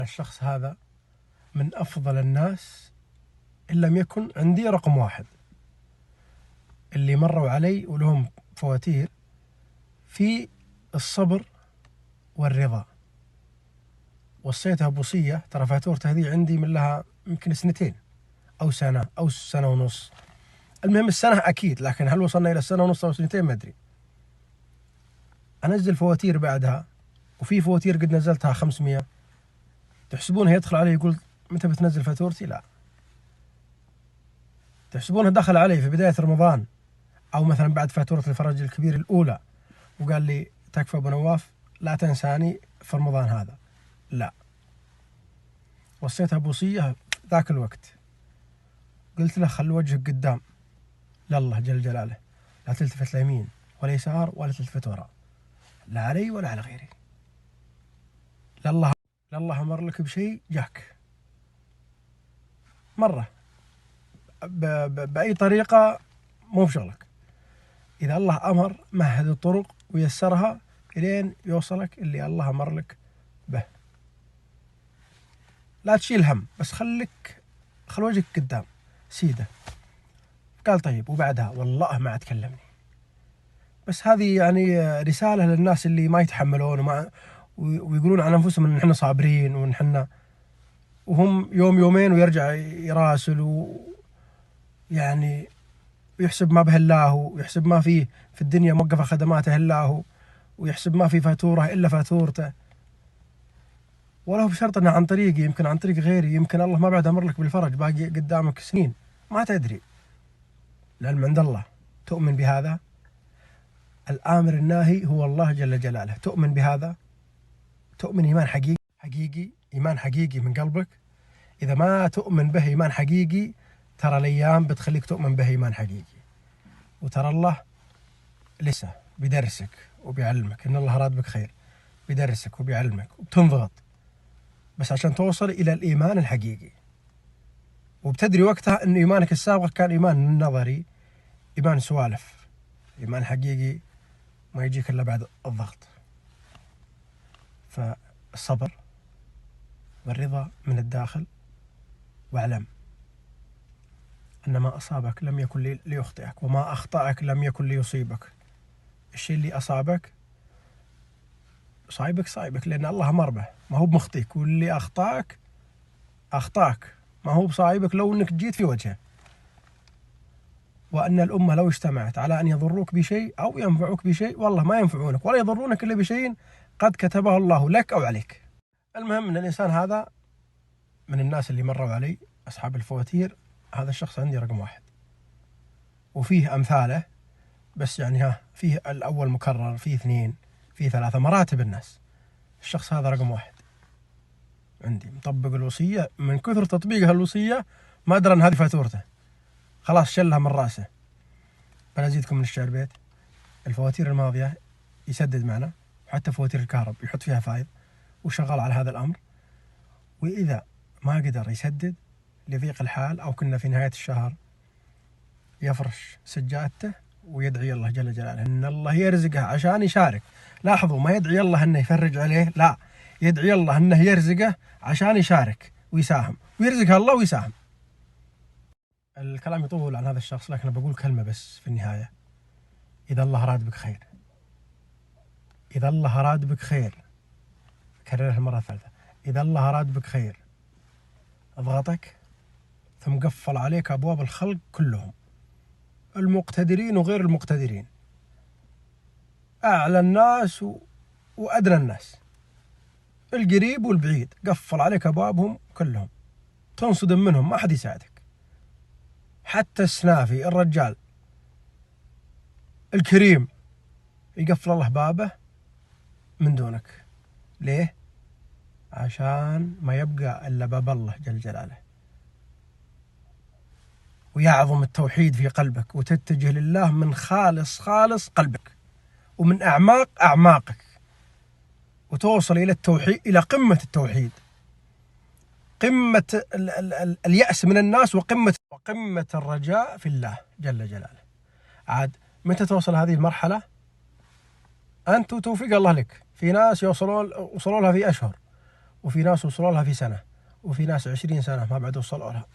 الشخص هذا من أفضل الناس إن لم يكن عندي رقم واحد، اللي مروا علي ولهم فواتير في الصبر والرضا. وصيتها بوصية، ترى فاتورته هذه عندي من لها يمكن 2 أو سنة أو 1.5 سنة. المهم السنة أكيد، لكن هل وصلنا إلى 1.5 أو 2 ما أدري. أنزل فواتير بعدها، وفي فواتير قد نزلتها 500. تحسبونها يدخل علي يقول متى بتنزل فاتورتي؟ لا، تحسبونها دخل علي في بداية رمضان أو مثلا بعد فاتورة الفرج الكبير الأولى وقال لي تكفى أبو نواف لا تنساني في رمضان هذا. لا، وصيتها بوصية ذاك الوقت، قلت له خل وجهك قدام لله جل جلاله، لا تلتفت ليمين ولا يسار ولا تلتفت وراء، لا علي ولا على غيري. لله أمر لك بشيء جاك مرة بأي طريقة مو بشغلك. إذا الله أمر مهد الطرق ويسرها إلين يوصلك اللي الله أمر لك به. لا تشيل هم، بس خل وجهك قدام سيده. قال طيب، وبعدها والله ما عاد كلمني. بس هذه يعني رسالة للناس اللي ما يتحملون ويقولون عن أنفسهم إن إحنا صابرين وهم يوم يومين ويرجع يراسل يعني ويحسب ما به الله، ويحسب ما فيه في الدنيا موقف خدماته الله، ويحسب ما في فاتورة إلا فاتورته. وله بشرط أنه عن طريقي، يمكن عن طريق غيري، يمكن الله ما بعد أمر لك بالفرج، باقي قدامك سنين ما تدري. العلم عند الله. تؤمن بهذا؟ الآمر الناهي هو الله جل جلاله. تؤمن بهذا؟ تؤمن إيمان حقيقي إيمان حقيقي من قلبك. إذا ما تؤمن به إيمان حقيقي، ترى الأيام بتخليك تؤمن به إيمان حقيقي. وترى الله لسه بيدرسك وبيعلمك، إن الله أراد بك خير، بيدرسك وبيعلمك وبتنضغط بس عشان توصل إلى الإيمان الحقيقي. وبتدري وقتها أن إيمانك السابق كان إيمان نظري، إيمان سوالف. إيمان حقيقي ما يجيك إلا بعد الضغط. فالصبر والرضا من الداخل، واعلم أن ما أصابك لم يكن ليخطئك، وما أخطأك لم يكن ليصيبك. الشيء اللي أصابك صايبك لأن الله أمر به، ما هو بمخطيك. واللي أخطأك ما هو بصايبك لو أنك جيت في وجهه. وأن الأمة لو اجتمعت على أن يضروك بشيء أو ينفعوك بشيء، والله ما ينفعونك ولا يضرونك إلا بشيء قد كتبه الله لك أو عليك. المهم أن الإنسان هذا من الناس اللي مروا علي، أصحاب الفواتير. هذا الشخص عندي رقم واحد، وفيه أمثاله، بس يعني فيه الأول مكرر، فيه 2، فيه 3 مراتب الناس. الشخص هذا رقم واحد عندي، مطبق الوصية. من كثر تطبيقها الوصية ما أدرى أن هذه فاتورته، خلاص شلها من رأسه. بل أزيدكم من الشعر بيت، الفواتير الماضية يسدد معنا، وحتى فواتير الكهرب يحط فيها فايض، وشغال على هذا الأمر. وإذا ما قدر يسدد لضيق الحال أو كنا في نهاية الشهر، يفرش سجادته ويدعي الله جل جلاله إن الله يرزقه عشان يشارك. لاحظوا، ما يدعي الله أنه يفرج عليه، لا، يدعي الله أنه يرزقه عشان يشارك ويساهم، ويرزقها الله ويساهم. الكلام يطول عن هذا الشخص، لكن بقول كلمة بس في النهاية. إذا الله أراد بك خير، إذا الله أراد بك خير، كررها المرة الثالثة، إذا الله أراد بك خير أضغطك ثم قفل عليك أبواب الخلق كلهم، المقتدرين وغير المقتدرين، أعلى الناس وأدنى الناس، القريب والبعيد، قفل عليك أبوابهم كلهم، تنصدم منهم، ما أحد يساعدك. حتى السنافي الرجال الكريم يقفل الله بابه من دونك. ليه؟ عشان ما يبقى إلا باب الله جل جلاله، ويعظم التوحيد في قلبك، وتتجه لله من خالص قلبك ومن أعماق أعماقك، وتوصل إلى التوحيد، إلى قمة التوحيد، قمة اليأس من الناس، وقمة الرجاء في الله جل جلاله. عاد متى توصل هذه المرحلة؟ أنت توفيق الله لك. في ناس وصلوا لها في أشهر، وفي ناس وصلوا لها في سنة، وفي ناس 20 سنة ما بعد وصلوا لها،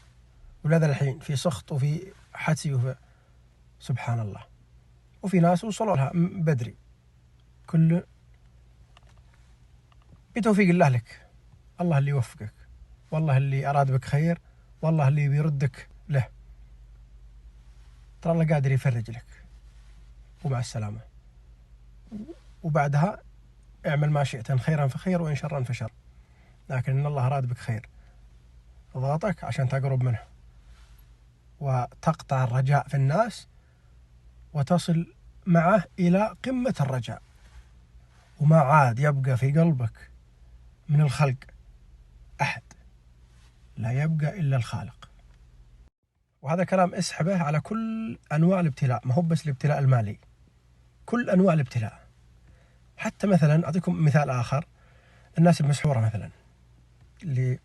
ولهذا الحين في سخط وفي حسي وفي سبحان الله. وفي ناس وصلوا لها بدري. كل بتوفيق الله لك، الله اللي يوفقك، والله اللي أراد بك خير، والله اللي بيردك له. ترى الله قادر يفرج لك، ومع السلامة. وبعدها اعمل ما شئت، إن خيرا فخير وإن شرا فشر، لكن إن الله أراد بك خير ضغطك عشان تقرب منه وتقطع الرجاء في الناس وتصل معه إلى قمة الرجاء، وما عاد يبقى في قلبك من الخلق أحد، لا يبقى إلا الخالق. وهذا كلام اسحبه على كل أنواع الابتلاء، ما هو بس الابتلاء المالي، كل أنواع الابتلاء. حتى مثلا أعطيكم مثال آخر، الناس المسحورة مثلا، اللي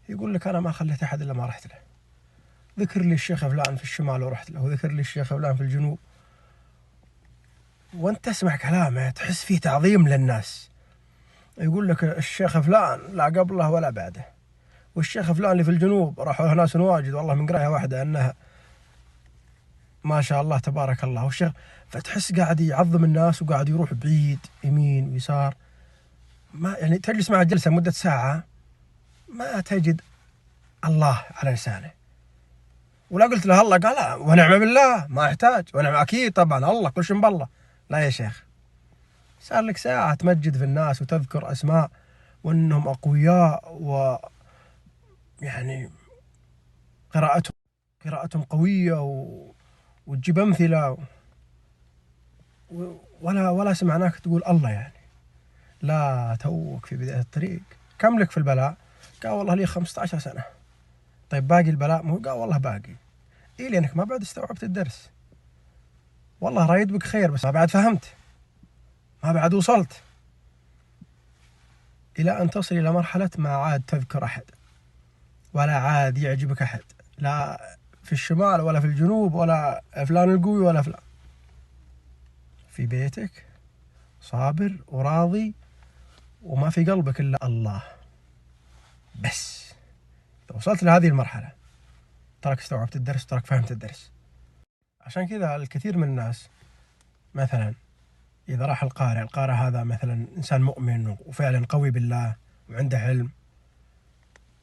يقول لك أنا ما خليت أحد إلا ما رحت له، ذكر لي الشيخ فلان في الشمال ورحت له، وذكر لي الشيخ فلان في الجنوب، وانت تسمع كلامه تحس فيه تعظيم للناس. يقول لك الشيخ فلان لا قبله ولا بعده، والشيخ فلان اللي في الجنوب راحوا ناس واجد والله من قرايه واحده انها ما شاء الله تبارك الله، والشيخ فتحس قاعد يعظم الناس وقاعد يروح بعيد يمين ويسار. ما يعني تجلس معه جلسه مده ساعه ما تجد الله على لسانه، ولا قلت له الله قال لا ونعم بالله ما احتاج، ونعم اكيد طبعا الله كل شيء بالله. لا يا شيخ، صار لك ساعه تمجد في الناس وتذكر اسماء وانهم اقوياء، ويعني قراءتهم قويه وتجيب امثله، ولا سمعناك تقول الله. يعني لا، توك في بدايه الطريق. كم لك في البلاء؟ قال والله لي 15 سنه. طيب باقي البلاء؟ مو قال والله باقي. إيه لأنك ما بعد استوعبت الدرس، والله رايد بك خير بس ما بعد فهمت، ما بعد وصلت إلى أن تصل إلى مرحلة ما عاد تذكر أحد، ولا عاد يعجبك أحد، لا في الشمال ولا في الجنوب ولا فلان القوي ولا فلان. في بيتك صابر وراضي وما في قلبك إلا الله بس. إذا وصلت لهذه المرحلة تراك استوعبت الدرس، تراك فهمت الدرس. عشان كذا الكثير من الناس مثلا إذا راح القارئ هذا مثلا إنسان مؤمن وفعلا قوي بالله وعنده علم،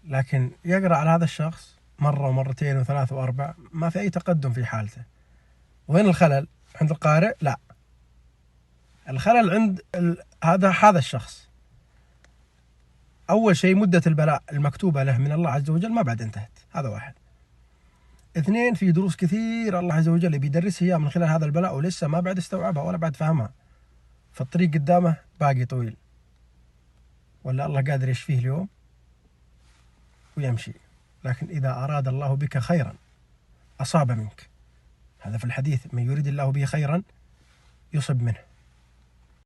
لكن يقرأ على هذا الشخص مرة ومرتين وثلاث وأربع ما في أي تقدم في حالته. وين الخلل؟ عند القارئ؟ لا، الخلل عند هذا الشخص. أول شيء مدة البلاء المكتوبة له من الله عز وجل ما بعد انتهت، هذا واحد. اثنين، في دروس كثير الله عز وجل بيدرسها إياه من خلال هذا البلاء ولسه ما بعد استوعبها ولا بعد فهمها، فالطريق قدامه باقي طويل، ولا الله قادر يشفيه اليوم ويمشي. لكن إذا أراد الله بك خيرا أصاب منك، هذا في الحديث: من يريد الله به خيرا يصب منه.